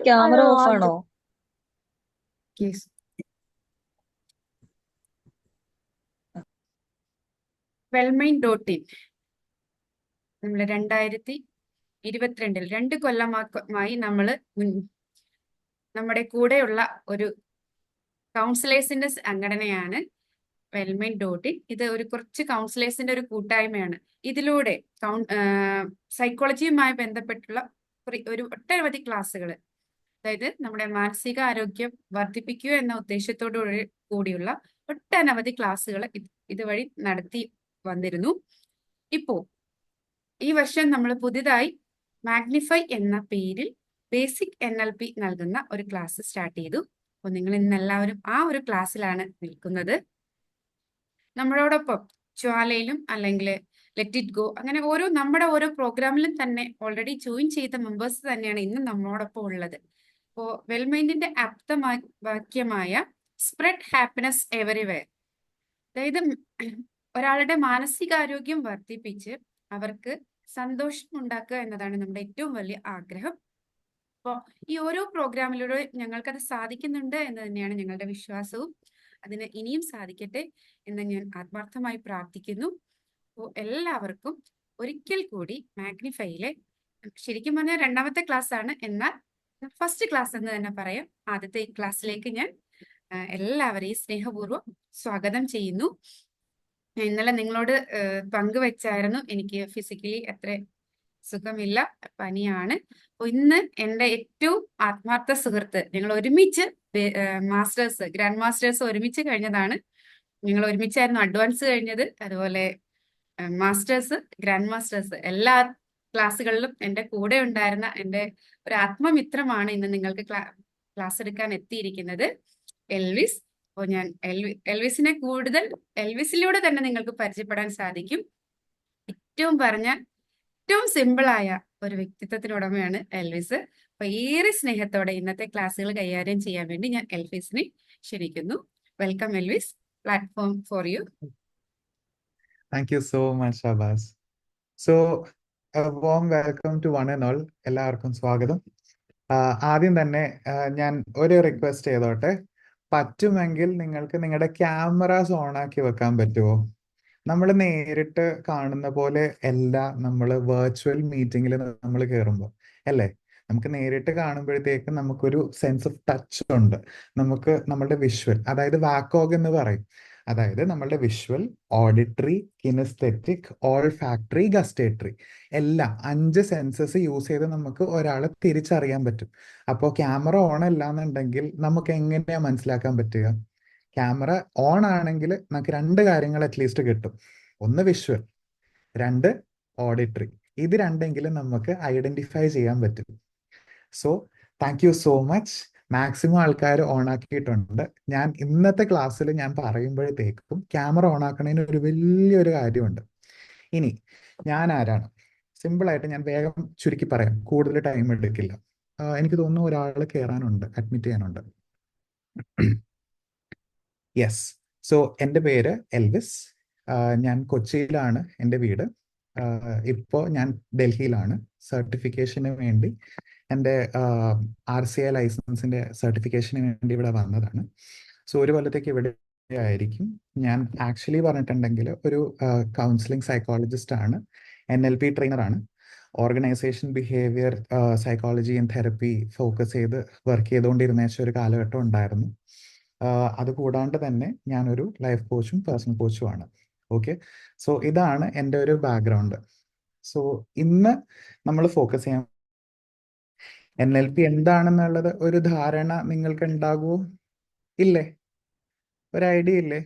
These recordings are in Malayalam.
ക്യാമറ ഓഫ് ആണോ? Yes. Wellmain.in നമ്മൾ 2022 2 കൊല്ലമായി നമ്മുടെ കൂടെയുള്ള ഒരു കൗൺസിലേഴ്സിന്റെ സംഘടനയാണ് Wellmain.in. ഇത് കുറച്ച് കൗൺസിലേഴ്സിന്റെ ഒരു കൂട്ടായ്മയാണ്. ഇതിലൂടെ സൈക്കോളജിയുമായി ബന്ധപ്പെട്ടുള്ള ഒട്ടനവധി ക്ലാസ്സുകൾ, അതായത് നമ്മുടെ മാനസികാരോഗ്യം വർദ്ധിപ്പിക്കുക എന്ന ഉദ്ദേശത്തോടു കൂടിയുള്ള ഒട്ടനവധി ക്ലാസ്സുകൾ ഇതുവഴി നടത്തി വന്നിരുന്നു. ഇപ്പോ ഈ വർഷം നമ്മൾ പുതിയതായി മാഗ്നിഫൈ എന്ന പേരിൽ ബേസിക് NLP നൽകുന്ന ഒരു ക്ലാസ് സ്റ്റാർട്ട് ചെയ്തു. അപ്പോൾ നിങ്ങൾ ഇന്നെല്ലാവരും ആ ഒരു ക്ലാസ്സിലാണ് നിൽക്കുന്നത്. നമ്മളോടൊപ്പം ജ്വാലയിലും അല്ലെങ്കിൽ ലെറ്റ് ഇറ്റ് ഗോ അങ്ങനെ നമ്മുടെ ഓരോ പ്രോഗ്രാമിലും തന്നെ ഓൾറെഡി ജോയിൻ ചെയ്ത മെമ്പേഴ്സ് തന്നെയാണ് ഇന്ന് നമ്മളോടൊപ്പം ഉള്ളത്. അപ്പോൾ വെൽമൈൻഡിന്റെ വാക്യമായ സ്പ്രെഡ് ഹാപ്പിനെസ് എവറിവെയർ, അതായത് ഒരാളുടെ മാനസികാരോഗ്യം വർദ്ധിപ്പിച്ച് അവർക്ക് സന്തോഷം ഉണ്ടാക്കുക എന്നതാണ് നമ്മുടെ ഏറ്റവും വലിയ ആഗ്രഹം. അപ്പോൾ ഈ ഓരോ പ്രോഗ്രാമിലൂടെ ഞങ്ങൾക്കത് സാധിക്കുന്നുണ്ട് എന്ന് തന്നെയാണ് ഞങ്ങളുടെ വിശ്വാസവും. അതിന് ഇനിയും സാധിക്കട്ടെ എന്ന് ഞാൻ ആത്മാർത്ഥമായി പ്രാർത്ഥിക്കുന്നു. അപ്പോൾ എല്ലാവർക്കും ഒരിക്കൽ കൂടി മാഗ്നിഫൈയിലെ ശരിക്കും പറഞ്ഞാൽ 2ാമത്തെ ക്ലാസ് ആണ്, എന്നാൽ ഫസ്റ്റ് ക്ലാസ് എന്ന് തന്നെ പറയാം. ആദ്യത്തെ ക്ലാസ്സിലേക്ക് ഞാൻ എല്ലാവരെയും സ്നേഹപൂർവ്വം സ്വാഗതം ചെയ്യുന്നു. ഇന്നലെ നിങ്ങളോട് പങ്കുവെച്ചായിരുന്നു എനിക്ക് ഫിസിക്കലി അത്ര സുഖമില്ല, പനിയാണ്. അപ്പൊ ഇന്ന് എൻ്റെ ഏറ്റവും ആത്മാർത്ഥ സുഹൃത്ത്, ഞങ്ങൾ ഒരുമിച്ച് ഗ്രാൻഡ് മാസ്റ്റേഴ്സ് ഒരുമിച്ച് കഴിഞ്ഞതാണ്. ഞങ്ങൾ ഒരുമിച്ചായിരുന്നു അഡ്വാൻസ് കഴിഞ്ഞത്. അതുപോലെ മാസ്റ്റേഴ്സ്, ഗ്രാൻഡ് മാസ്റ്റേഴ്സ് എല്ലാ ക്ലാസ്സുകളിലും എൻ്റെ കൂടെ ഉണ്ടായിരുന്ന എൻ്റെ ഒരു ആത്മമിത്രമാണ് ഇന്ന് നിങ്ങൾക്ക് ക്ലാസ് എടുക്കാൻ എത്തിയിരിക്കുന്നത്, എൽവിസ്. അപ്പോൾ ഞാൻ എൽവിസിനെ എൽവിസിലൂടെ തന്നെ നിങ്ങൾക്ക് പരിചയപ്പെടാൻ സാധിക്കും. ഏറ്റവും സിമ്പിളായ ഒരു വ്യക്തിത്വത്തിനുടമയാണ് എൽവിസ്. അപ്പൊ ഏറെ സ്നേഹത്തോടെ ഇന്നത്തെ ക്ലാസ്സുകൾ കൈകാര്യം ചെയ്യാൻ വേണ്ടി ഞാൻ എൽവിസിനെ ക്ഷണിക്കുന്നു. Welcome Elvis, platform for you. Thank you so much Abbas. So warm welcome to one and all. എല്ലാവർക്കും സ്വാഗതം. ആദ്യം തന്നെ ഞാൻ ഒരു റിക്വസ്റ്റ് ചെയ്തോട്ടെ. പറ്റുമെങ്കിൽ നിങ്ങൾക്ക് നിങ്ങളുടെ ക്യാമറാസ് ഓൺ ആക്കി വെക്കാൻ പറ്റുമോ? നമ്മൾ നേരിട്ട് കാണുന്ന പോലെ അല്ല നമ്മൾ വെർച്വൽ മീറ്റിങ്ങിൽ നമ്മൾ കയറുമ്പോൾ, അല്ലേ? നമുക്ക് നേരിട്ട് കാണുമ്പോഴത്തേക്കും നമുക്കൊരു സെൻസ് ഓഫ് ടച്ച് ഉണ്ട്. നമുക്ക് നമ്മളുടെ വിഷ്വൽ, അതായത് വാക്കോഗ് എന്ന് പറയും, അതായത് നമ്മളുടെ visual, auditory, kinaesthetic, olfactory, gustatory, എല്ലാം 5 സെൻസസ് യൂസ് ചെയ്ത് നമുക്ക് ഒരാളെ തിരിച്ചറിയാൻ പറ്റും. അപ്പോൾ ക്യാമറ ഓൺ അല്ല എന്നുണ്ടെങ്കിൽ നമുക്ക് എങ്ങനെയാ മനസ്സിലാക്കാൻ പറ്റുക? ക്യാമറ ഓൺ ആണെങ്കിൽ നമുക്ക് 2 കാര്യങ്ങൾ അറ്റ്ലീസ്റ്റ് കിട്ടും. ഒന്ന് വിഷ്വൽ, 2 ഓഡിറ്ററി. ഇത് രണ്ടെങ്കിലും നമുക്ക് ഐഡന്റിഫൈ ചെയ്യാൻ പറ്റും. So thank you so much. Maximum ആൾക്കാർ ഓൺ ആക്കിയിട്ടുണ്ട്. ഞാൻ ഇന്നത്തെ ക്ലാസ്സിൽ ഞാൻ പറയുമ്പോഴത്തേക്കും ക്യാമറ ഓൺ ആക്കണതിന് ഒരു വലിയൊരു കാര്യമുണ്ട്. ഇനി ഞാൻ ആരാണ്? സിമ്പിളായിട്ട് ഞാൻ വേഗം ചുരുക്കി പറയാം, കൂടുതൽ ടൈം എടുക്കില്ല. എനിക്ക് തോന്നുന്നു ഒരാൾ കയറാനുണ്ട്, അഡ്മിറ്റ് ചെയ്യാനുണ്ട്. യെസ്. സോ എൻ്റെ പേര് എൽവിസ്. ഞാൻ കൊച്ചിയിലാണ് എൻ്റെ വീട്. ഇപ്പോൾ ഞാൻ ഡൽഹിയിലാണ് സർട്ടിഫിക്കേഷന് വേണ്ടി, എൻ്റെ RCA ലൈസൻസിൻ്റെ സർട്ടിഫിക്കേഷന് വേണ്ടി ഇവിടെ വന്നതാണ്. സോ ഒരു കൊല്ലത്തേക്ക് ഇവിടെ ആയിരിക്കും. ഞാൻ ആക്ച്വലി പറഞ്ഞിട്ടുണ്ടെങ്കിൽ ഒരു കൗൺസിലിംഗ് സൈക്കോളജിസ്റ്റ് ആണ്, NLP ട്രെയിനറാണ്. Organisation behaviour psychology and therapy focus ചെയ്ത് വർക്ക് ചെയ്തുകൊണ്ടിരുന്ന ഒരു കാലഘട്ടം ഉണ്ടായിരുന്നു. അത് കൂടാണ്ട് തന്നെ ഞാനൊരു ലൈഫ് കോച്ചും പേഴ്സണൽ കോച്ചുമാണ്. ഓക്കെ, സോ ഇതാണ് എൻ്റെ ഒരു ബാക്ക്ഗ്രൗണ്ട്. സോ ഇന്ന് നമ്മൾ ഫോക്കസ് ചെയ്യാൻ NLP എന്താണെന്നുള്ളത് ഒരു ധാരണ നിങ്ങൾക്ക് ഉണ്ടാകുമോ? ഇല്ലേ? ഒരു ഐഡിയ ഇല്ലേ?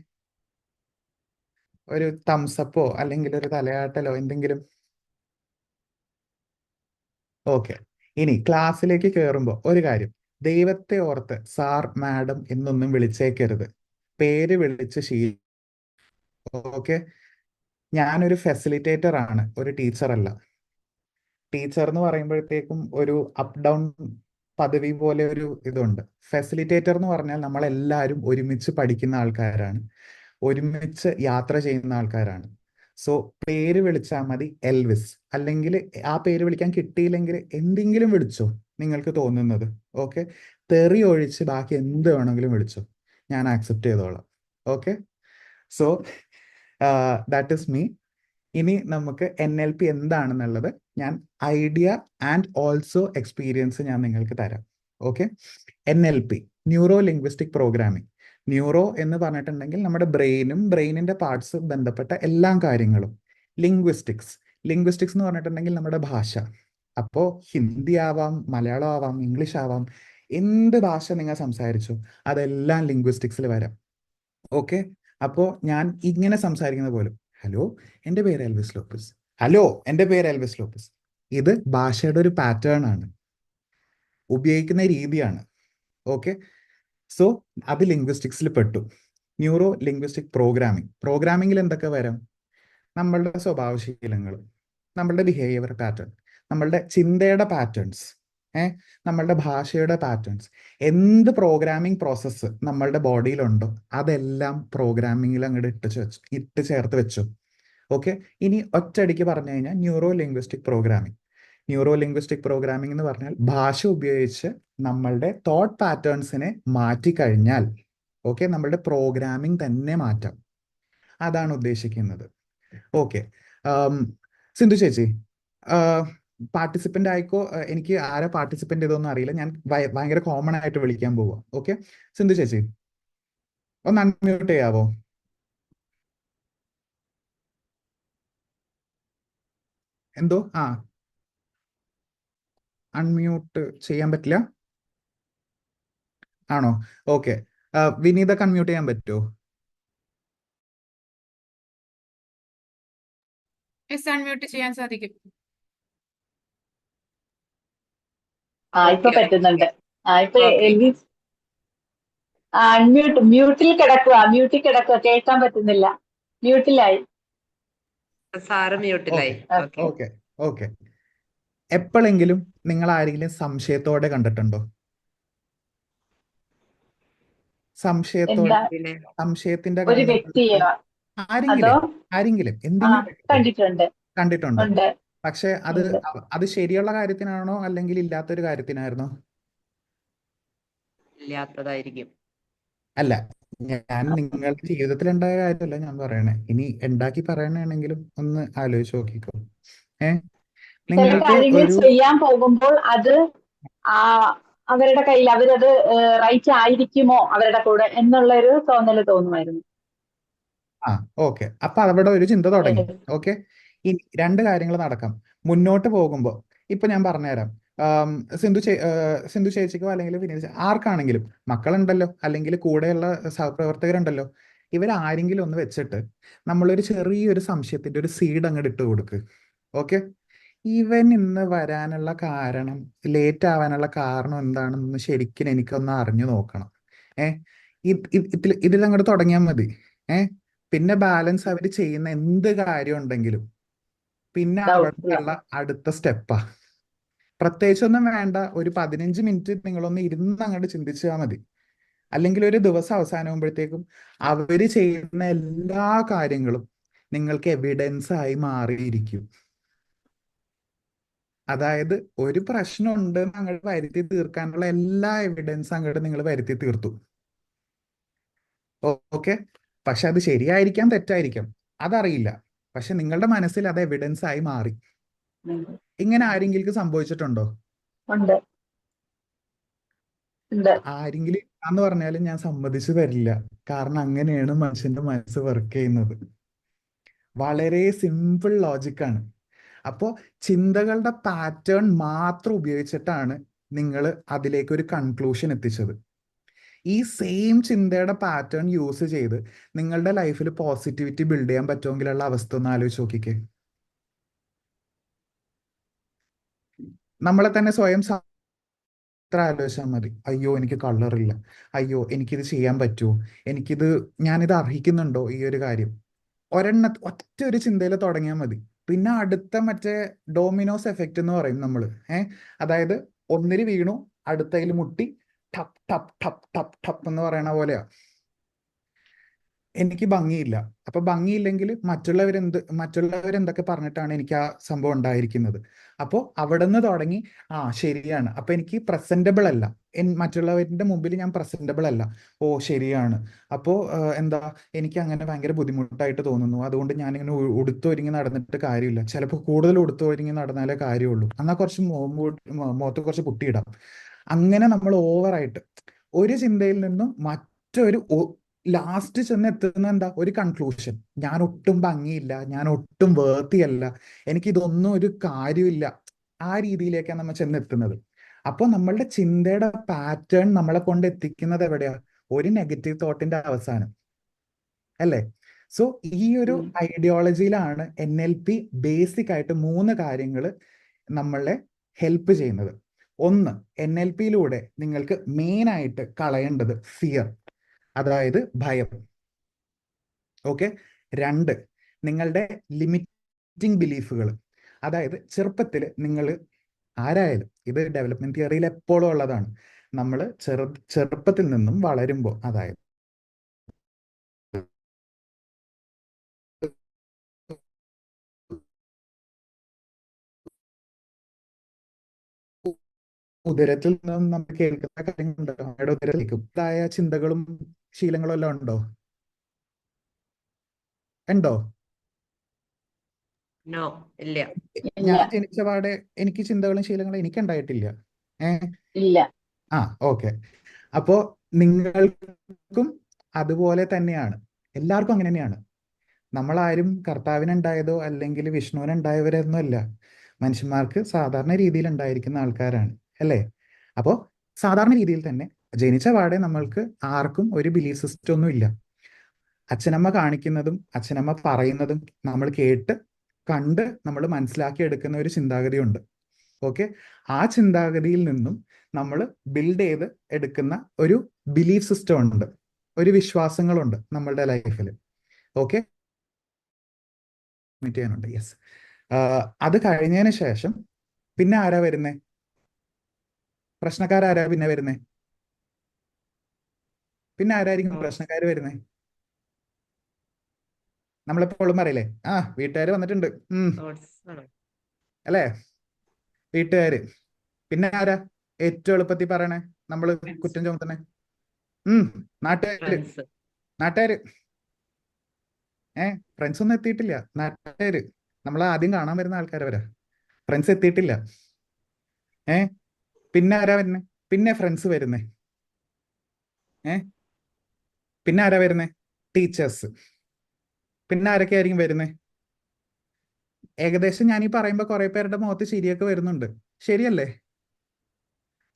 ഒരു തംസപ്പോ അല്ലെങ്കിൽ ഒരു തലയാട്ടലോ എന്തെങ്കിലും? ഓക്കെ, ഇനി ക്ലാസ്സിലേക്ക് കയറുമ്പോൾ ഒരു കാര്യം, ദൈവത്തെ ഓർത്ത് സാർ, മാഡം എന്നൊന്നും വിളിച്ചേക്കരുത്. പേര് വിളിച്ച് ഓക്കെ? ഞാനൊരു ഫെസിലിറ്റേറ്റർ ആണ്, ഒരു ടീച്ചർ അല്ല. ടീച്ചർ എന്ന് പറയുമ്പോഴത്തേക്കും ഒരു അപ്പ് ഡൗൺ പദവി പോലെ ഒരു ഇതുണ്ട്. ഫെസിലിറ്റേറ്റർ എന്ന് പറഞ്ഞാൽ നമ്മളെല്ലാവരും ഒരുമിച്ച് പഠിക്കുന്ന ആൾക്കാരാണ്, ഒരുമിച്ച് യാത്ര ചെയ്യുന്ന ആൾക്കാരാണ്. സോ പേര് വിളിച്ചാൽ മതി എൽവിസ്, അല്ലെങ്കിൽ ആ പേര് വിളിക്കാൻ കിട്ടിയില്ലെങ്കിൽ എന്തെങ്കിലും വിളിച്ചോ, നിങ്ങൾക്ക് തോന്നുന്നത്. ഓക്കെ, തെറി ഒഴിച്ച് ബാക്കി എന്ത് വേണമെങ്കിലും വിളിച്ചോ, ഞാൻ ആക്സെപ്റ്റ് ചെയ്തോളാം. Okay, so that is me. ഇനി നമുക്ക് NLP എന്താണെന്നുള്ളത് ഞാൻ ഐഡിയ ആൻഡ് ഓൾസോ എക്സ്പീരിയൻസ് ഞാൻ നിങ്ങൾക്ക് തരാം. Okay, NLP, neuro linguistic programming. Neuro എന്ന് പറഞ്ഞിട്ടുണ്ടെങ്കിൽ നമ്മുടെ ബ്രെയിനിന്റെ പാർട്സ് ബന്ധപ്പെട്ട എല്ലാ കാര്യങ്ങളും. ലിംഗ്വിസ്റ്റിക്സ് എന്ന് പറഞ്ഞിട്ടുണ്ടെങ്കിൽ നമ്മുടെ ഭാഷ. അപ്പോൾ ഹിന്ദി ആവാം, മലയാളം ആവാം, ഇംഗ്ലീഷ് ആവാം, എന്ത് ഭാഷ നിങ്ങൾ സംസാരിച്ചു അതെല്ലാം ലിംഗ്വിസ്റ്റിക്സിൽ വരാം. ഓക്കെ, അപ്പോൾ ഞാൻ ഇങ്ങനെ സംസാരിക്കുന്ന പോലും, ഹലോ എൻ്റെ പേര് എൽവിസ് ലോപ്പസ്, ഹലോ എൻ്റെ പേര് എൽവിസ് ലോപ്പസ്, ഇത് ഭാഷയുടെ ഒരു പാറ്റേൺ ആണ്, ഉപയോഗിക്കുന്ന രീതിയാണ്. ഓക്കെ, സോ അത് ലിംഗ്വിസ്റ്റിക്സിൽ പെട്ടു. ന്യൂറോ ലിംഗ്വിസ്റ്റിക് പ്രോഗ്രാമിംഗിൽ എന്തൊക്കെ വരാം? നമ്മളുടെ സ്വഭാവശീലങ്ങൾ, നമ്മളുടെ ബിഹേവിയർ പാറ്റേൺ, നമ്മളുടെ ചിന്തയുടെ പാറ്റേൺസ്, നമ്മളുടെ ഭാഷയുടെ പാറ്റേൺസ്, എന്ത് പ്രോഗ്രാമിംഗ് പ്രോസസ്സ് നമ്മളുടെ ബോഡിയിലുണ്ടോ അതെല്ലാം പ്രോഗ്രാമിംഗിൽ അങ്ങോട്ട് ഇട്ട് ചേർത്ത് വെച്ചു. ഓക്കെ, ഇനി ഒറ്റയടിക്ക് പറഞ്ഞു കഴിഞ്ഞാൽ ന്യൂറോ ലിംഗ്വിസ്റ്റിക് പ്രോഗ്രാമിംഗ് എന്ന് പറഞ്ഞാൽ ഭാഷ ഉപയോഗിച്ച് നമ്മളുടെ തോട്ട് പാറ്റേൺസിനെ മാറ്റിക്കഴിഞ്ഞാൽ ഓക്കെ, നമ്മളുടെ പ്രോഗ്രാമിംഗ് തന്നെ മാറ്റാം. അതാണ് ഉദ്ദേശിക്കുന്നത്. ഓക്കെ, സിന്ധു ചേച്ചി പാർട്ടിസിപ്പന്റ് ആയിക്കോ. എനിക്ക് ആരെ പാർട്ടിസിപ്പന്റ് ചെയ്തൊന്നും അറിയില്ല, ഞാൻ ഭയങ്കര കോമൺ ആയിട്ട് വിളിക്കാൻ പോവാ. ഓക്കെ, സിന്ധു ചേച്ചി ഒന്ന് അൺമ്യൂട്ട് ചെയ്യാവോ? എന്തോ അൺമ്യൂട്ട് ചെയ്യാൻ പറ്റില്ല ആണോ? ഓക്കെ, വിനീതക്ക് അൺമ്യൂട്ട് ചെയ്യാൻ പറ്റുമോ? അൺമ്യൂട്ട് ചെയ്യാൻ സാധിക്കും. ഇപ്പൊ ഓക്കെ പറ്റുന്നുണ്ട്. ഇപ്പൊ ഓക്കെ എൽവിസ് മ്യൂട്ടിൽ കിടക്കുക, കേൾക്കാൻ പറ്റുന്നില്ല, മ്യൂട്ടിലായി. സാറ് മ്യൂട്ടിലായി. ഓക്കെ. ഓക്കെ ഓക്കെ, എപ്പോഴെങ്കിലും നിങ്ങൾ ആരെങ്കിലും സംശയത്തോടെ കണ്ടിട്ടുണ്ടോ? എന്താ? സംശയത്തിന്റെ ഒരു കണ്ണ് വ്യക്തിയോ? അതോ? ആരെങ്കിലും എന്തെങ്കിലും കണ്ടിട്ടുണ്ട്. കണ്ടിട്ടുണ്ടോ? ഉണ്ട്. പക്ഷെ അത് ശരിയുള്ള കാര്യത്തിനാണോ അല്ലെങ്കിൽ ഇല്ലാത്തൊരു കാര്യത്തിനായിരുന്നോ? ഇല്ലാത്തതായിരിക്കും. അല്ല, ഞാൻ നിങ്ങളുടെ ജീവിതത്തിൽ ഉണ്ടായ കാര്യമല്ല ഞാൻ പറയണേ, ഇനി ഉണ്ടാക്കി പറയണെങ്കിലും ഒന്ന് ആലോചിച്ച് നോക്കിക്കോ. ചില നിങ്ങൾക്ക് കാര്യങ്ങൾ ഒരു ചെയ്യാൻ പോകുമ്പോൾ അത് അവരുടെ കയ്യിൽ അവരത് റൈറ്റ് ആയിരിക്കുമോ അവരുടെ കൂടെ എന്നുള്ളൊരു തോന്നുമായിരുന്നു. ഓക്കെ, അപ്പൊ അവിടെ ഒരു ചിന്ത തുടങ്ങി. ഓക്കെ, ഇനി രണ്ട് കാര്യങ്ങൾ നടക്കാം മുന്നോട്ട് പോകുമ്പോൾ. ഇപ്പൊ ഞാൻ പറഞ്ഞുതരാം. സിന്ധു ചേച്ചിക്കോ അല്ലെങ്കിൽ വിനീത് ആർക്കാണെങ്കിലും മക്കളുണ്ടല്ലോ, അല്ലെങ്കിൽ കൂടെയുള്ള സഹപ്രവർത്തകരുണ്ടല്ലോ, ഇവരാരെങ്കിലും ഒന്ന് വെച്ചിട്ട് നമ്മളൊരു ചെറിയൊരു സംശയത്തിന്റെ ഒരു സീഡ് അങ്ങോട്ട് ഇട്ട് കൊടുക്ക്. ഓക്കെ, ഇവൻ ഇന്ന് വരാനുള്ള കാരണം, ലേറ്റ് ആവാനുള്ള കാരണം എന്താണെന്ന് ശരിക്കും എനിക്കൊന്ന് അറിഞ്ഞു നോക്കണം. ഇതിൽ അങ്ങോട്ട് തുടങ്ങിയാൽ മതി. പിന്നെ ബാലൻസ് അവർ ചെയ്യുന്ന എന്ത് കാര്യം ഉണ്ടെങ്കിലും പിന്നെ അവിടെയുള്ള അടുത്ത സ്റ്റെപ്പാ. പ്രത്യേകിച്ചൊന്നും വേണ്ട, ഒരു 15 മിനിറ്റ് നിങ്ങളൊന്ന് ഇരുന്ന് അങ്ങോട്ട് ചിന്തിച്ചാൽ മതി. അല്ലെങ്കിൽ ഒരു ദിവസം അവസാനമാകുമ്പോഴത്തേക്കും അവര് ചെയ്യുന്ന എല്ലാ കാര്യങ്ങളും നിങ്ങൾക്ക് എവിഡൻസ് ആയി മാറിയിരിക്കും. അതായത് ഒരു പ്രശ്നം ഉണ്ടെന്ന് അങ്ങോട്ട് വരുത്തി തീർക്കാനുള്ള എല്ലാ എവിഡൻസ് അങ്ങോട്ട് നിങ്ങൾ വരുത്തി തീർത്തു. ഓക്കെ, പക്ഷെ അത് ശരിയായിരിക്കാം തെറ്റായിരിക്കാം അതറിയില്ല, പക്ഷെ നിങ്ങളുടെ മനസ്സിൽ അത് എവിഡൻസ് ആയി മാറി. ഇങ്ങനെ ആരെങ്കിലും സംഭവിച്ചിട്ടുണ്ടോ? ആരെങ്കിലും എന്ന് പറഞ്ഞാലും ഞാൻ സമ്മതിച്ചു തരില്ല, കാരണം അങ്ങനെയാണ് മനുഷ്യന്റെ മനസ്സ് വർക്ക് ചെയ്യുന്നത്. വളരെ സിമ്പിൾ ലോജിക്കാണ്. അപ്പോൾ ചിന്തകളുടെ പാറ്റേൺ മാത്രം ഉപയോഗിച്ചിട്ടാണ് നിങ്ങൾ അതിലേക്ക് ഒരു കൺക്ലൂഷൻ എത്തിച്ചത്. ഈ സെയിം ചിന്തയുടെ പാറ്റേൺ യൂസ് ചെയ്ത് നിങ്ങളുടെ ലൈഫിൽ പോസിറ്റിവിറ്റി ബിൽഡ് ചെയ്യാൻ പറ്റുമെങ്കിലുള്ള അവസ്ഥ ഒന്ന് ആലോചിച്ച് നോക്കിക്കേ. നമ്മളെ തന്നെ സ്വയം ആലോചിച്ചാൽ മതി. അയ്യോ എനിക്ക് കളറില്ല, അയ്യോ എനിക്കിത് ചെയ്യാൻ പറ്റുമോ, ഞാനിത് അർഹിക്കുന്നുണ്ടോ ഈ ഒരു കാര്യം. ഒറ്റ ഒരു ചിന്തയിൽ തുടങ്ങിയാൽ മതി. പിന്നെ അടുത്ത മറ്റേ ഡോമിനോസ് എഫക്റ്റ് എന്ന് പറയും നമ്മള്. അതായത് ഒന്നിൽ വീണു അടുത്തതിൽ മുട്ടി ടപ്പ് ടപ്പ് ടപ്പ് ടപ്പ് ടപ്പ് എന്ന് പറയണ പോലെയാ. എനിക്ക് ഭംഗിയില്ല. അപ്പൊ ഭംഗിയില്ലെങ്കിൽ മറ്റുള്ളവരെന്തൊക്കെ പറഞ്ഞിട്ടാണ് എനിക്ക് ആ സംഭവം ഉണ്ടായിരിക്കുന്നത്. അപ്പോൾ അവിടെ നിന്ന് തുടങ്ങി, ആ ശരിയാണ്, അപ്പൊ എനിക്ക് പ്രസന്റബിൾ അല്ല, മറ്റുള്ളവരുടെ മുമ്പിൽ ഞാൻ പ്രസന്റബിൾ അല്ല. ഓ ശരിയാണ്. അപ്പോൾ എന്താ, എനിക്ക് അങ്ങനെ ഭയങ്കര ബുദ്ധിമുട്ടായിട്ട് തോന്നുന്നു, അതുകൊണ്ട് ഞാനിങ്ങനെ ഉടുത്തൊരുങ്ങി നടന്നിട്ട് കാര്യമില്ല. ചിലപ്പോൾ കൂടുതൽ ഉടുത്തൊരുങ്ങി നടന്നാലേ കാര്യമുള്ളൂ, എന്നാൽ കുറച്ച് മുഖത്ത് കുറച്ച് പുട്ടിയിടാം. അങ്ങനെ നമ്മൾ ഓവറായിട്ട് ഒരു ചിന്തയിൽ നിന്നും മറ്റൊരു ലാസ്റ്റ് ചെന്ന് എത്തുന്ന എന്താ, ഒരു കൺക്ലൂഷൻ. ഞാൻ ഒട്ടും ഭംഗിയില്ല, ഞാൻ ഒട്ടും വേർത്തിയല്ല, എനിക്ക് ഇതൊന്നും ഒരു കാര്യമില്ല. ആ രീതിയിലേക്കാണ് നമ്മൾ ചെന്നെത്തുന്നത്. അപ്പോൾ നമ്മളുടെ ചിന്തയുടെ പാറ്റേൺ നമ്മളെ കൊണ്ട് എത്തിക്കുന്നത് എവിടെയാ? ഒരു നെഗറ്റീവ് തോട്ടിന്റെ അവസാനം, അല്ലേ? സോ ഈ ഒരു ഐഡിയോളജിയിലാണ് NLP ബേസിക് ആയിട്ട് 3 കാര്യങ്ങൾ നമ്മളെ ഹെൽപ്പ് ചെയ്യുന്നത്. ഒന്ന്, NLPയിലൂടെ നിങ്ങൾക്ക് മെയിൻ ആയിട്ട് കളയേണ്ടത് ഫിയർ, അതായത് ഭയം. ഓക്കെ. 2, നിങ്ങളുടെ ലിമിറ്റിംഗ് ബിലീഫുകൾ. അതായത് ചെറുപ്പത്തിൽ നിങ്ങൾ ആരായാലും, ഇത് ഡെവലപ്മെന്റ് തിയറിയിൽ എപ്പോഴും ഉള്ളതാണ്, നമ്മൾ ചെറുപ്പത്തിൽ നിന്നും വളരുമ്പോൾ, അതായത് ഉദരത്തിൽ നിന്നും നമ്മൾ കേൾക്കുന്ന കാര്യങ്ങളുണ്ടല്ലോ, നമ്മുടെ ഉദരത്തിലേക്കും ഇതായ ചിന്തകളും ശീലങ്ങളും എല്ലാം ഉണ്ടോ? നോ, ഇല്ല. ഞാൻ ഇല്ല. ജനിച്ച പാടെ എനിക്ക് ചിന്തകളും ശീലങ്ങളും എനിക്ക് ഉണ്ടായിട്ടില്ല. ഇല്ല. ഓക്കെ. അപ്പോ നിങ്ങൾക്കും അതുപോലെ തന്നെയാണ്, എല്ലാവർക്കും അങ്ങനെ തന്നെയാണ്. നമ്മളാരും കർത്താവിനുണ്ടായതോ അല്ലെങ്കിൽ വിഷ്ണുവിനുണ്ടായവരൊന്നും അല്ല. മനുഷ്യന്മാർക്ക് സാധാരണ രീതിയിൽ ഉണ്ടായിരിക്കുന്ന ആൾക്കാരാണ്, അല്ലേ? അപ്പോൾ സാധാരണ രീതിയിൽ തന്നെ ജനിച്ച പാടെ നമ്മൾക്ക് ആർക്കും ഒരു ബിലീഫ് സിസ്റ്റം ഒന്നും ഇല്ല. അച്ഛനമ്മ കാണിക്കുന്നതും അച്ഛനമ്മ പറയുന്നതും നമ്മൾ കേട്ട് കണ്ട് നമ്മൾ മനസ്സിലാക്കി എടുക്കുന്ന ഒരു ചിന്താഗതി ഉണ്ട്. ഓക്കെ. ആ ചിന്താഗതിയിൽ നിന്നും നമ്മൾ ബിൽഡ് ചെയ്ത് എടുക്കുന്ന ഒരു ബിലീഫ് സിസ്റ്റം ഉണ്ട്, ഒരു വിശ്വാസങ്ങളുണ്ട് നമ്മളുടെ ലൈഫിൽ. ഓക്കെ. ചെയ്യാനുണ്ട്. യെസ്. അത് കഴിഞ്ഞതിന് ശേഷം പിന്നെ ആരാ വരുന്നേ? പ്രശ്നക്കാരാരാ പിന്നെ വരുന്നേ? പിന്നെ ആരായിരിക്കും പ്രശ്നക്കാർ വരുന്നേ? നമ്മളെപ്പോഴും പറയില്ലേ, വീട്ടുകാർ വന്നിട്ടുണ്ട്, അല്ലേ? വീട്ടുകാര്. പിന്നെ ആരാ ഏറ്റവും എളുപ്പത്തിൽ പറയണേ, നമ്മള് കുറ്റം ചുമത്തണേ? നാട്ടുകാര്. നാട്ടുകാര്. ഫ്രണ്ട്സ് ഒന്നും എത്തിയിട്ടില്ല, നാട്ടുകാര്. നമ്മൾ ആദ്യം കാണാൻ വരുന്ന ആൾക്കാരവരാ. ഫ്രണ്ട്സ് എത്തിയിട്ടില്ല. പിന്നെ ആരാ വരുന്നേ? പിന്നെ ഫ്രണ്ട്സ് വരുന്നേ. പിന്നെ ആരാ വരുന്നേ? ടീച്ചേഴ്സ്. പിന്നെ ആരൊക്കെ ആയിരിക്കും വരുന്നേ? ഏകദേശം ഞാൻ ഈ പറയുമ്പോ കുറെ പേരുടെ മുഖത്ത് ചിരിയൊക്കെ വരുന്നുണ്ട്, ശരിയല്ലേ?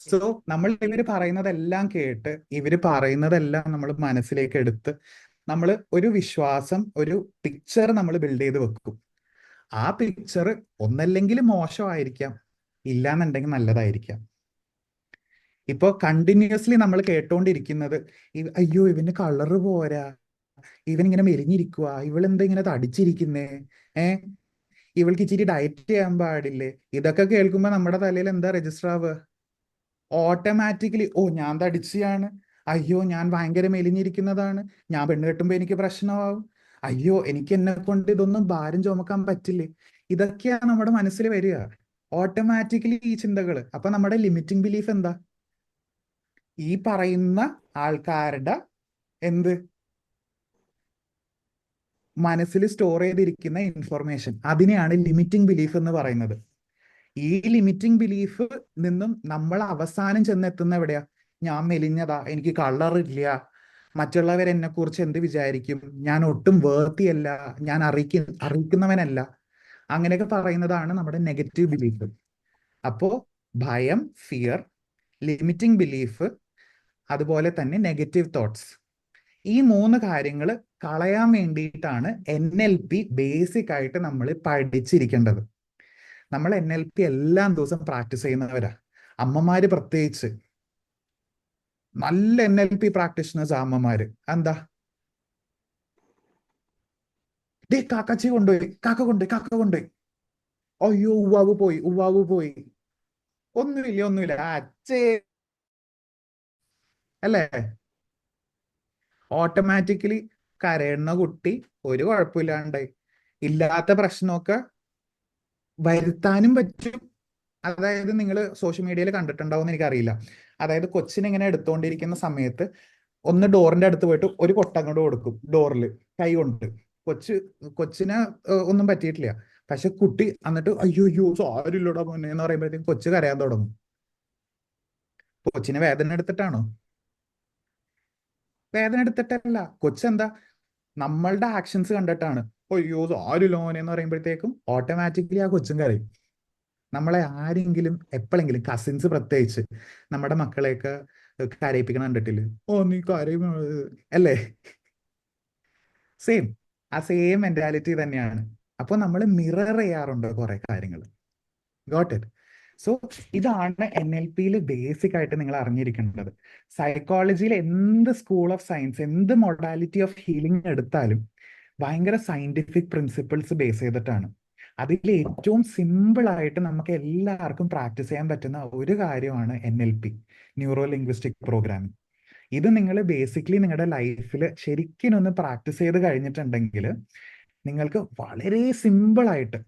സോ നമ്മൾ ഇവര് പറയുന്നതെല്ലാം കേട്ട്, ഇവര് പറയുന്നതെല്ലാം നമ്മൾ മനസ്സിലേക്ക് എടുത്ത് നമ്മൾ ഒരു വിശ്വാസം, ഒരു പിക്ചർ നമ്മൾ ബിൽഡ് ചെയ്ത് വെക്കും. ആ പിക്ചർ ഒന്നല്ലെങ്കിൽ മോശമായിരിക്കാം, ഇല്ലാന്നുണ്ടെങ്കിൽ നല്ലതായിരിക്കാം. ഇപ്പൊ കണ്ടിന്യൂസ്ലി നമ്മൾ കേട്ടോണ്ടിരിക്കുന്നത്, അയ്യോ ഇവന്റെ കളറ് പോരാ, ഇവനിങ്ങനെ മെലിഞ്ഞിരിക്കുക, ഇവളെന്താ ഇങ്ങനെ തടിച്ചിരിക്കുന്നേ, ഇവൾക്ക് ഇച്ചിരി ഡയറ്റ് ചെയ്യാൻ പാടില്ലേ? ഇതൊക്കെ കേൾക്കുമ്പോ നമ്മുടെ തലയിൽ എന്താ രജിസ്റ്റർ ആവുക? ഓട്ടോമാറ്റിക്കലി, ഓ ഞാൻ തടിച്ചാണ്, അയ്യോ ഞാൻ ഭയങ്കര മെലിഞ്ഞിരിക്കുന്നതാണ്, ഞാൻ പെണ്ണ് കെട്ടുമ്പോ എനിക്ക് പ്രശ്നമാവും, അയ്യോ എനിക്ക് എന്നെ കൊണ്ട് ഇതൊന്നും ഭാരം ചുമക്കാൻ പറ്റില്ലേ. ഇതൊക്കെയാണ് നമ്മുടെ മനസ്സിൽ വരിക ഓട്ടോമാറ്റിക്കലി, ഈ ചിന്തകള്. അപ്പൊ നമ്മുടെ ലിമിറ്റിംഗ് ബിലീഫ് എന്താ? ഈ പറയുന്ന ആൾക്കാരുടെ എന്ത് മനസ്സിൽ സ്റ്റോർ ചെയ്തിരിക്കുന്ന ഇൻഫർമേഷൻ, അതിനെയാണ് ലിമിറ്റിംഗ് ബിലീഫ് എന്ന് പറയുന്നത്. ഈ ലിമിറ്റിംഗ് ബിലീഫ് നിന്നും നമ്മൾ അവസാനം ചെന്നെത്തുന്ന എവിടെയാ? ഞാൻ മെലിഞ്ഞതാ, എനിക്ക് കളറില്ല, മറ്റുള്ളവർ എന്നെ കുറിച്ച് എന്ത് വിചാരിക്കും, ഞാൻ ഒട്ടും വേർത്തിയല്ല, ഞാൻ അറിയിക്കുന്നവനല്ല, അങ്ങനെയൊക്കെ പറയുന്നതാണ് നമ്മുടെ നെഗറ്റീവ് ബിലീഫ്. അപ്പോ ഭയം, ഫിയർ, ലിമിറ്റിംഗ് ബിലീഫ്, അതുപോലെ തന്നെ നെഗറ്റീവ് തോട്ട്സ്, ഈ 3 കാര്യങ്ങൾ കളയാൻ വേണ്ടിയിട്ടാണ് NLP ബേസിക് ആയിട്ട് നമ്മൾ പഠിച്ചിരിക്കേണ്ടത്. നമ്മൾ NLP എല്ലാ ദിവസം പ്രാക്ടീസ് ചെയ്യുന്നവരാ, അമ്മമാര് പ്രത്യേകിച്ച്. നല്ല NLP പ്രാക്ടീഷണേഴ്സ് അമ്മമാര്. എന്താ, ഡേ കാക്കച്ചി കൊണ്ടുപോയി, കാക്ക കൊണ്ടുപോയി, അയ്യോ ഉവാവ് പോയി, ഒന്നുമില്ല അച്ഛേ, അല്ലേ? ഓട്ടോമാറ്റിക്കലി കരയുന്ന കുട്ടി ഒരു കുഴപ്പമില്ലാണ്ടായി. ഇല്ലാത്ത പ്രശ്നമൊക്കെ വരുത്താനും പറ്റും. അതായത് നിങ്ങൾ സോഷ്യൽ മീഡിയയിൽ കണ്ടിട്ടുണ്ടാവുമെന്ന് എനിക്കറിയില്ല. അതായത് കൊച്ചിനെ ഇങ്ങനെ എടുത്തുകൊണ്ടിരിക്കുന്ന സമയത്ത് ഒന്ന് ഡോറിന്റെ അടുത്ത് പോയിട്ട് ഒരു കൊട്ട അങ്ങോട്ട് കൊടുക്കും ഡോറിൽ കൈ കൊണ്ട്. കൊച്ചിന് ഒന്നും പറ്റിയിട്ടില്ല. പക്ഷെ കുട്ടി എന്നിട്ട് അയ്യോ അയ്യോ സാരില്ലടാ മോനെ എന്ന് പറയുമ്പോഴത്തേക്കും കൊച്ചു കരയാൻ തുടങ്ങും. കൊച്ചിന് വേദന എടുത്തിട്ടാണോ? വേദന എടുത്തിട്ടല്ല. കൊച്ചെന്താ നമ്മളുടെ ആക്ഷൻസ് കണ്ടിട്ടാണ് അയ്യോ സാരില്ല മോനെ എന്ന് പറയുമ്പോഴത്തേക്കും ഓട്ടോമാറ്റിക്കലി ആ കൊച്ചും കരയും. നമ്മളെ ആരെങ്കിലും എപ്പോഴെങ്കിലും കസിൻസ് പ്രത്യേകിച്ച് നമ്മുടെ മക്കളെയൊക്കെ കരയിപ്പിക്കണം കണ്ടിട്ടില്ലേ? ഓ നീ കരയും അല്ലേ? സെയിം ആ സെയിം മെന്റാലിറ്റി തന്നെയാണ്. അപ്പൊ നമ്മൾ മിറർ ചെയ്യാറുണ്ട് കുറെ കാര്യങ്ങൾ. Got it? സോ ഇതാണ് NLPയിൽ ബേസിക് ആയിട്ട് നിങ്ങൾ അറിഞ്ഞിരിക്കേണ്ടത്. സൈക്കോളജിയിൽ എന്ത് സ്കൂൾ ഓഫ് സയൻസ്, എന്ത് മൊഡാലിറ്റി ഓഫ് ഹീലിംഗ് എടുത്താലും ഭയങ്കര സയന്റിഫിക് പ്രിൻസിപ്പിൾസ് ബേസ് ചെയ്തിട്ടാണ്. അതിൽ ഏറ്റവും സിമ്പിൾ ആയിട്ട് നമുക്ക് എല്ലാവർക്കും പ്രാക്ടീസ് ചെയ്യാൻ പറ്റുന്ന ഒരു കാര്യമാണ് NLP, ന്യൂറോ ലിംഗ്വിസ്റ്റിക് പ്രോഗ്രാമിംഗ്. ഇത് നിങ്ങൾ ബേസിക്കലി നിങ്ങളുടെ ലൈഫിൽ ശരിക്കും ഒന്ന് പ്രാക്ടീസ് ചെയ്ത് കഴിഞ്ഞിട്ടുണ്ടെങ്കിൽ നിങ്ങൾക്ക് വളരെ സിമ്പിൾ ആയിട്ട്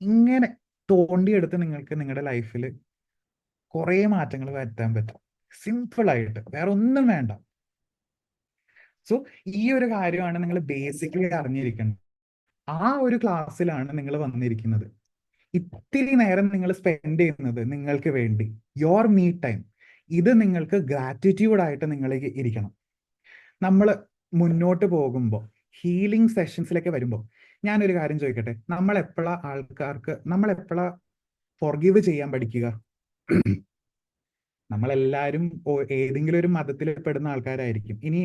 ഇങ്ങനെ തോണ്ടിയെടുത്ത് നിങ്ങൾക്ക് നിങ്ങളുടെ ലൈഫിൽ കുറേ മാറ്റങ്ങൾ വരുത്താൻ പറ്റും. സിമ്പിൾ ആയിട്ട്, വേറെ ഒന്നും വേണ്ട. സോ ഈ ഒരു കാര്യമാണ് നിങ്ങൾ ബേസിക്കലി അറിഞ്ഞിരിക്കേണ്ടത്. ആ ഒരു ക്ലാസ്സിലാണ് നിങ്ങൾ വന്നിരിക്കുന്നത്. ഇത്തിരി നേരം നിങ്ങൾ സ്പെൻഡ് ചെയ്യുന്നത് നിങ്ങൾക്ക് വേണ്ടി, യോർ മീ ടൈം. ഇത് നിങ്ങൾക്ക് ഗ്രാറ്റിറ്റ്യൂഡായിട്ട് നിങ്ങൾ ഇരിക്കണം. നമ്മൾ മുന്നോട്ട് പോകുമ്പോൾ ഹീലിംഗ് സെഷൻസിലേക്ക് വരുമ്പോൾ ഞാനൊരു കാര്യം ചോദിക്കട്ടെ, നമ്മൾ എപ്പോഴാ ഫോർഗീവ് ചെയ്യാൻ പഠിക്കുക? നമ്മളെല്ലാവരും ഏതെങ്കിലും ഒരു മതത്തിൽ പെടുന്ന ആൾക്കാരായിരിക്കും. ഇനി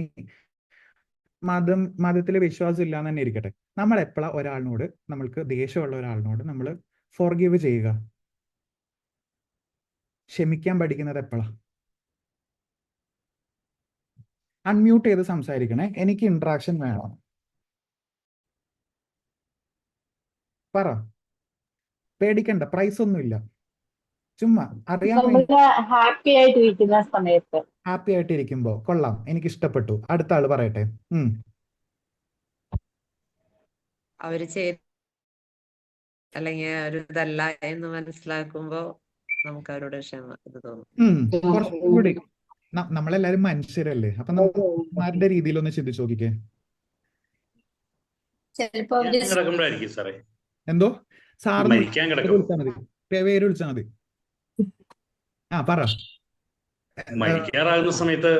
മതത്തിൽ വിശ്വാസം ഇല്ലാന്ന് തന്നെ ഇരിക്കട്ടെ, നമ്മൾ എപ്പോഴാ ഒരാളിനോട്, നമ്മൾക്ക് ദേഷ്യമുള്ള ഒരാളിനോട് നമ്മൾ ഫോർഗീവ് ചെയ്യുക, ക്ഷമിക്കാൻ പഠിക്കുന്നത് എപ്പോഴാ? അൺമ്യൂട്ട് ചെയ്ത് സംസാരിക്കണേ, എനിക്ക് ഇന്ററാക്ഷൻ വേണം. പറ, പേടിക്കണ്ട, പ്രൈസ് ഒന്നുമില്ല, ചുമ്മാ അറിയാൻ വേണ്ടി. നമ്മള് ഹാപ്പി ആയിട്ടിരിക്കുന്ന സമയത്ത്. ഹാപ്പി ആയിട്ടിരിക്കുമ്പോ കൊള്ളാം, എനിക്ക് ഇഷ്ടപ്പെട്ടു. അടുത്ത ആള് പറയട്ടെ. അവര് ചെയ്ത് അല്ലെങ്കിൽ ഒരു ഇതല്ല എന്ന് മനസ്സിലാക്കുമ്പോ നമുക്ക് അവരോട് ക്ഷമ ഇത് തോന്നും. കുറച്ചും കൂടി നമ്മളെല്ലാരും മനുഷ്യരല്ലേ, അപ്പൊ നമ്മളുടെ രീതിയിലൊന്ന് ചിന്തിച്ചു നോക്കിക്കേ. ചിലപ്പോ കിടക്കുമ്പോഴായിരിക്കും സാറേ. എന്തോ സാറിന് മരിക്കാൻ കിടക്കും. വിളിച്ചാൽ മതി, പേര് വിളിച്ചാൽ മതി. പറ. മരിക്കാറാകുന്ന സമയത്ത്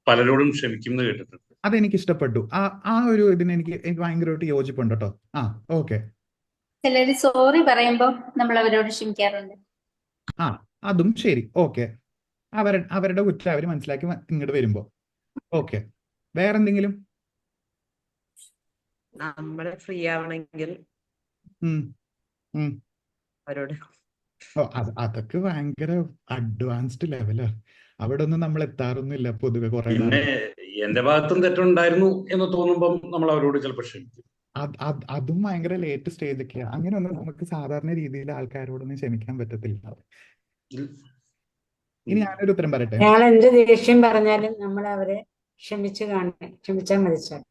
പലരോടും ക്ഷമിക്കും എന്ന് കേട്ടിട്ടുണ്ട്. അതെനിക്ക് ഇഷ്ടപ്പെട്ടു. ആ ഒരു ഇതിന് എനിക്ക് ഭയങ്കരമായിട്ട് യോജിപ്പുണ്ട് കേട്ടോ. ഓക്കെ. ചിലര് സോറി പറയുമ്പോ നമ്മൾ അവരോട് ക്ഷമിക്കാറുണ്ട്. അതും ശരി. ഓക്കെ, അവരുടെ കുറ്റം അവര് മനസ്സിലാക്കി ഇങ്ങോട്ട് വരുമ്പോ. ഓക്കെ, വേറെന്തെങ്കിലും? നമ്മളെ ഫ്രീ ആവണമെങ്കിൽ അവരോട് അതൊക്കെ ഭയങ്കര അഡ്വാൻസ്ഡ് ലെവലാ. അവിടെ ഒന്നും നമ്മൾ എത്താറൊന്നുമില്ല പൊതുവെ. കുറെ പിന്നെ എന്റെ ഭാഗത്തും തെറ്റുണ്ടായിരുന്നു എന്ന് തോന്നുമ്പം നമ്മൾ അവരോട് ചിലപ്പോൾ ക്ഷമിക്കും. അതും ഭയങ്കര ലേറ്റ് സ്റ്റേജ് ഒക്കെയാ. അങ്ങനെയൊന്നും നമുക്ക് സാധാരണ രീതിയിൽ ആൾക്കാരോടൊന്നും ക്ഷമിക്കാൻ പറ്റത്തില്ല. ഇനി ഞാനൊരു ഉത്തരം പറയട്ടെ. അയാൾ എന്ത് ദേഷ്യം പറഞ്ഞാലും നമ്മൾ അവരെ ക്ഷമിച്ചാൽ മതിച്ചാൽ.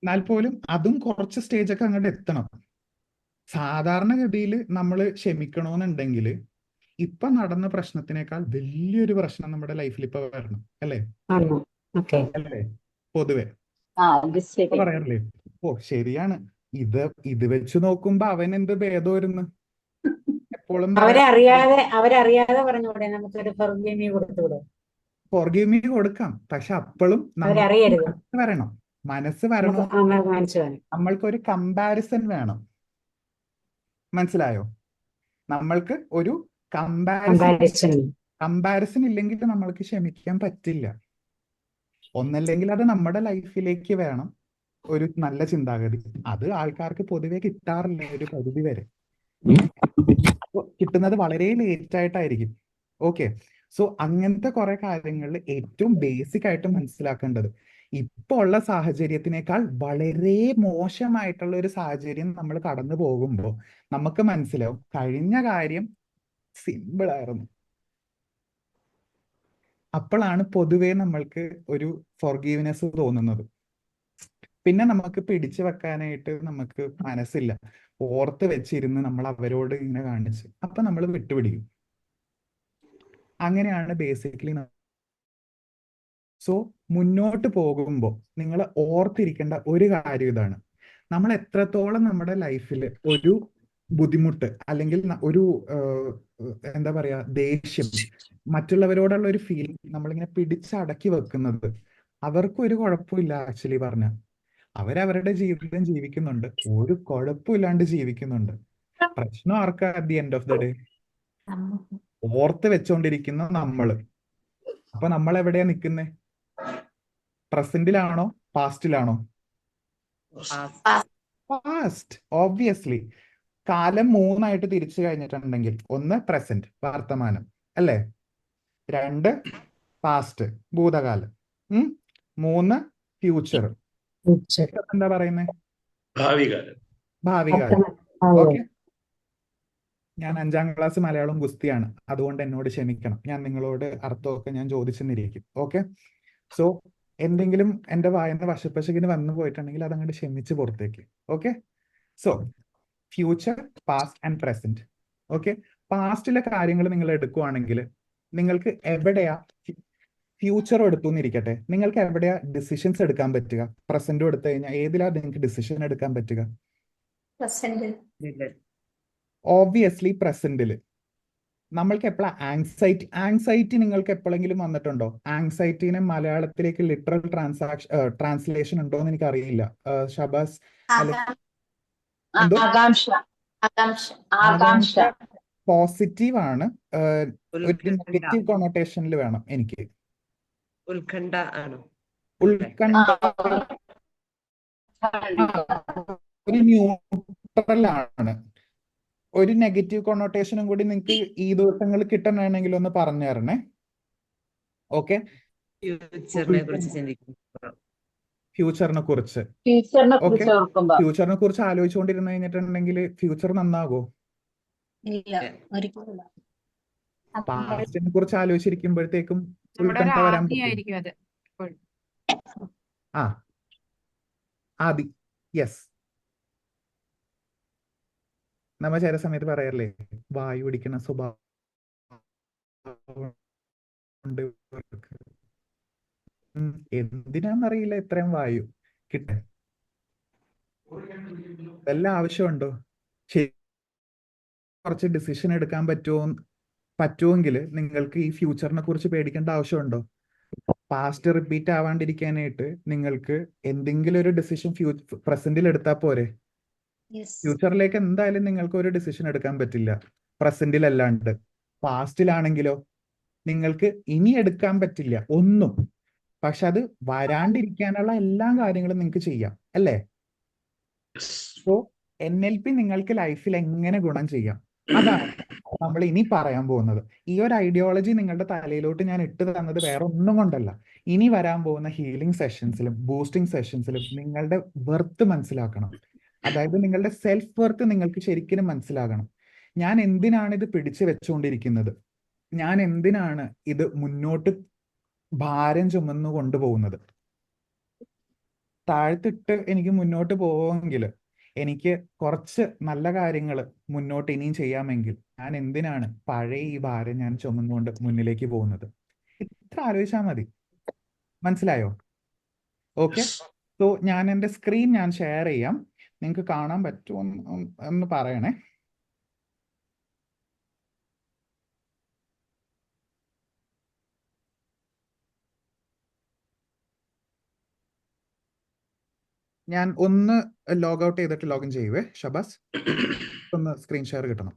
എന്നാൽ പോലും അതും കുറച്ച് സ്റ്റേജ് ഒക്കെ അങ്ങോട്ട് എത്തണം. സാധാരണഗതിയിൽ നമ്മൾ ക്ഷമിക്കണമെന്നുണ്ടെങ്കിൽ ഇപ്പൊ നടന്ന പ്രശ്നത്തിനേക്കാൾ വലിയൊരു പ്രശ്നം നമ്മുടെ ലൈഫിൽ ഇപ്പൊ വരണം, അല്ലേ? അല്ലേ? പൊതുവെ പറയാറില്ലേ, ശരിയാണ്, ഇത് വെച്ച് നോക്കുമ്പോ അവൻ എന്ത് ഭേദം വരുന്നു എപ്പോഴും അവരറിയാതെ പറഞ്ഞൂടെ നമുക്കൊരു ഫോർഗീവ് മീ കൊടുക്കാം. പക്ഷെ അപ്പോഴും മനസ്സ് വരണം. നമ്മൾക്കൊരു കമ്പാരിസൺ വേണം. മനസ്സിലായോ? നമ്മൾക്ക് ഒരു കമ്പാരിസൺ ഇല്ലെങ്കിൽ നമ്മൾക്ക് ക്ഷമിക്കാൻ പറ്റില്ല. ഒന്നല്ലെങ്കിൽ അത് നമ്മുടെ ലൈഫിലേക്ക് വേണം ഒരു നല്ല ചിന്താഗതി. അത് ആൾക്കാർക്ക് പൊതുവെ കിട്ടാറില്ല ഒരു പരിധി വരെ. കിട്ടുന്നത് വളരെ ലേറ്റ് ആയിട്ടായിരിക്കും. ഓക്കെ, സോ അങ്ങനത്തെ കുറെ കാര്യങ്ങളിൽ ഏറ്റവും ബേസിക് ആയിട്ട് മനസ്സിലാക്കേണ്ടത്, ഇപ്പൊ ഉള്ള സാഹചര്യത്തിനേക്കാൾ വളരെ മോശമായിട്ടുള്ള ഒരു സാഹചര്യം നമ്മൾ കടന്നു പോകുമ്പോൾ നമുക്ക് മനസ്സിലാവും കഴിഞ്ഞ കാര്യം സിമ്പിൾ ആയിരുന്നു. അപ്പോഴാണ് പൊതുവെ നമ്മൾക്ക് ഒരു ഫോർഗീവ്നെസ് തോന്നുന്നത്. പിന്നെ നമുക്ക് പിടിച്ചു വെക്കാനായിട്ട് നമുക്ക് മനസ്സില്ല. ഓർത്ത് വെച്ചിരുന്ന് നമ്മൾ അവരോട് ഇങ്ങനെ കാണിച്ച് അപ്പൊ നമ്മൾ വിട്ടുപിടിക്കും. അങ്ങനെയാണ് ബേസിക്കലി. സോ മുന്നോട്ട് പോകുമ്പോൾ നിങ്ങൾ ഓർത്തിരിക്കേണ്ട ഒരു കാര്യം ഇതാണ്: നമ്മൾ എത്രത്തോളം നമ്മുടെ ലൈഫിൽ ഒരു ബുദ്ധിമുട്ട് അല്ലെങ്കിൽ ഒരു എന്താ പറയാ ദേഷ്യം, മറ്റുള്ളവരോടുള്ള ഒരു ഫീലിംഗ് നമ്മളിങ്ങനെ പിടിച്ചടക്കി വെക്കുന്നത്, അവർക്കും ഒരു കുഴപ്പമില്ല. ആക്ച്വലി പറഞ്ഞ അവരവരുടെ ജീവിതം ജീവിക്കുന്നുണ്ട്, ഒരു കുഴപ്പമില്ലാണ്ട് ജീവിക്കുന്നുണ്ട്. പ്രശ്നം ആർക്കാ at the end of the day? ഓർത്ത് വെച്ചോണ്ടിരിക്കുന്ന നമ്മള്. അപ്പൊ നമ്മൾ എവിടെയാ നിൽക്കുന്നേ? പ്രസന്റിലാണോ പാസ്റ്റിലാണോ? പാസ്റ്റ്. ഓബ്വിയസ്ലി. കാലം 3 തിരിച്ചു കഴിഞ്ഞിട്ടുണ്ടെങ്കിൽ 1 പ്രസന്റ് വർത്തമാനം അല്ലേ, 2 പാസ്റ്റ് ഭൂതകാലം, 3 ഫ്യൂച്ചർ. എന്താ പറയുന്നേ? ഭാവികാലം. ഭാവികാലം. ഓക്കെ. ഞാൻ 5ാം ക്ലാസ് മലയാളം ഗുസ്തിയാണ്, അതുകൊണ്ട് എന്നോട് ക്ഷമിക്കണം. ഞാൻ നിങ്ങളോട് അർത്ഥമൊക്കെ ഞാൻ ചോദിച്ചെന്നിരിക്കും. ഓക്കെ. സോ എന്തെങ്കിലും എൻ്റെ വായന വശപ്പശകിന് വന്നു പോയിട്ടുണ്ടെങ്കിൽ അതങ്ങോട്ട് ക്ഷമിച്ച് പുറത്തേക്ക്. Okay. So future, past and present. Okay. പാസ്റ്റിലെ കാര്യങ്ങൾ നിങ്ങൾ എടുക്കുവാണെങ്കിൽ നിങ്ങൾക്ക് എവിടെയാ ഫ്യൂച്ചർ എടുത്തു എന്നിരിക്കട്ടെ, നിങ്ങൾക്ക് എവിടെയാ ഡിസിഷൻസ് എടുക്കാൻ പറ്റുക? പ്രസന്റും എടുത്തു കഴിഞ്ഞാൽ ഏതിലാ നിങ്ങൾക്ക് ഡിസിഷൻ എടുക്കാൻ പറ്റുക? ഓബ്വിയസ്ലി പ്രസന്റില്. നമ്മൾക്ക് എപ്പോഴാ ആങ്സൈറ്റി നിങ്ങൾക്ക് എപ്പോഴെങ്കിലും വന്നിട്ടുണ്ടോ? ആങ്സൈറ്റിനെ മലയാളത്തിലേക്ക് ലിറ്ററൽ ട്രാൻസ്ലേഷൻ ഉണ്ടോ എന്ന് എനിക്ക് അറിയില്ല. ഷബാസ്, ആകാംക്ഷ പോസിറ്റീവ് ആണ്, ഒരു നെഗറ്റീവ് കൊണോട്ടേഷനിൽ വേണം എനിക്ക്. ഉത്കണ്ഠ ആണോ? ഉത്കണ്ഠ ഒരു ന്യൂട്രൽ ആണ്. ഒരു നെഗറ്റീവ് കൊണോട്ടേഷനും കൂടി നിങ്ങൾക്ക് ഈ ദിവസങ്ങൾ കിട്ടണമെങ്കിൽ ഒന്ന് പറഞ്ഞു തരണേ. ഓക്കെ. ഫ്യൂച്ചറിനെ കുറിച്ച് ഫ്യൂച്ചറിനെ കുറിച്ച് ആലോചിച്ചുകൊണ്ടിരുന്നു കഴിഞ്ഞിട്ടുണ്ടെങ്കിൽ ഫ്യൂച്ചർ നന്നാകോ? പാസ്റ്റിനെ കുറിച്ച് ആലോചിച്ചിരിക്കുമ്പോഴത്തേക്കും ഉത്കണ്ഠ വരാൻ പറ്റും. ആദി. യെസ്. നമ്മ ചില സമയത്ത് പറയാറില്ലേ, വായു പിടിക്കുന്ന സ്വഭാവം എന്തിനാന്നറിയില്ല ഇത്രയും വായു കിട്ടാൻ. വല്ല ആവശ്യമുണ്ടോ? കുറച്ച് ഡിസിഷൻ എടുക്കാൻ പറ്റുമെങ്കിൽ നിങ്ങൾക്ക് ഈ ഫ്യൂച്ചറിനെ കുറിച്ച് പേടിക്കേണ്ട ആവശ്യമുണ്ടോ? പാസ്റ്റ് റിപ്പീറ്റ് ആവാണ്ടിരിക്കാനായിട്ട് നിങ്ങൾക്ക് എന്തെങ്കിലും ഒരു ഡിസിഷൻ പ്രസന്റിൽ എടുത്താൽ പോരെ? ഫ്യൂച്ചറിലേക്ക് എന്തായാലും നിങ്ങൾക്ക് ഒരു ഡിസിഷൻ എടുക്കാൻ പറ്റില്ല പ്രസന്റിൽ അല്ലാണ്ട്. പാസ്റ്റിലാണെങ്കിലോ നിങ്ങൾക്ക് ഇനി എടുക്കാൻ പറ്റില്ല ഒന്നും, പക്ഷെ അത് വരാണ്ടിരിക്കാനുള്ള എല്ലാ കാര്യങ്ങളും നിങ്ങൾക്ക് ചെയ്യാം അല്ലേ? സോ NLP നിങ്ങൾക്ക് ലൈഫിൽ എങ്ങനെ ഗുണം ചെയ്യാം, അതാണ് നമ്മൾ ഇനി പറയാൻ പോകുന്നത്. ഈ ഒരു ഐഡിയോളജി നിങ്ങളുടെ തലയിലോട്ട് ഞാൻ ഇട്ട് തന്നത് വേറെ ഒന്നും കൊണ്ടല്ല. ഇനി വരാൻ പോകുന്ന ഹീലിംഗ് സെഷൻസിലും ബൂസ്റ്റിംഗ് സെഷൻസിലും നിങ്ങളുടെ വെർത്ത് മനസ്സിലാക്കണം. അതായത് നിങ്ങളുടെ സെൽഫ് വെർത്ത് നിങ്ങൾക്ക് ശരിക്കും മനസ്സിലാകണം. ഞാൻ എന്തിനാണ് ഇത് പിടിച്ചു വെച്ചുകൊണ്ടിരിക്കുന്നത്? ഞാൻ എന്തിനാണ് ഇത് മുന്നോട്ട് ഭാരം ചുമന്നു കൊണ്ടുപോകുന്നത്? താഴ്ത്തിട്ട് എനിക്ക് മുന്നോട്ട് പോവുമെങ്കിൽ, എനിക്ക് കുറച്ച് നല്ല കാര്യങ്ങൾ മുന്നോട്ട് ഇനിയും ചെയ്യാമെങ്കിൽ, ഞാൻ എന്തിനാണ് പഴയ ഈ ഭാരം ഞാൻ ചുമന്നുകൊണ്ട് മുന്നിലേക്ക് പോകുന്നത്? ഇത്ര ആലോചിച്ചാൽ മതി. മനസ്സിലായോ? ഓക്കെ. സോ ഞാൻ എൻ്റെ സ്ക്രീൻ ഞാൻ ഷെയർ ചെയ്യാം. നിങ്ങൾക്ക് കാണാൻ പറ്റുമോ എന്ന് പറയണേ. ഞാൻ ഒന്ന് ലോഗ് ഔട്ട് ചെയ്തിട്ട് ലോഗിൻ ചെയ്യുവേ. ഷബാസ്, ഒന്ന് സ്ക്രീൻ ഷെയർ കിട്ടണം.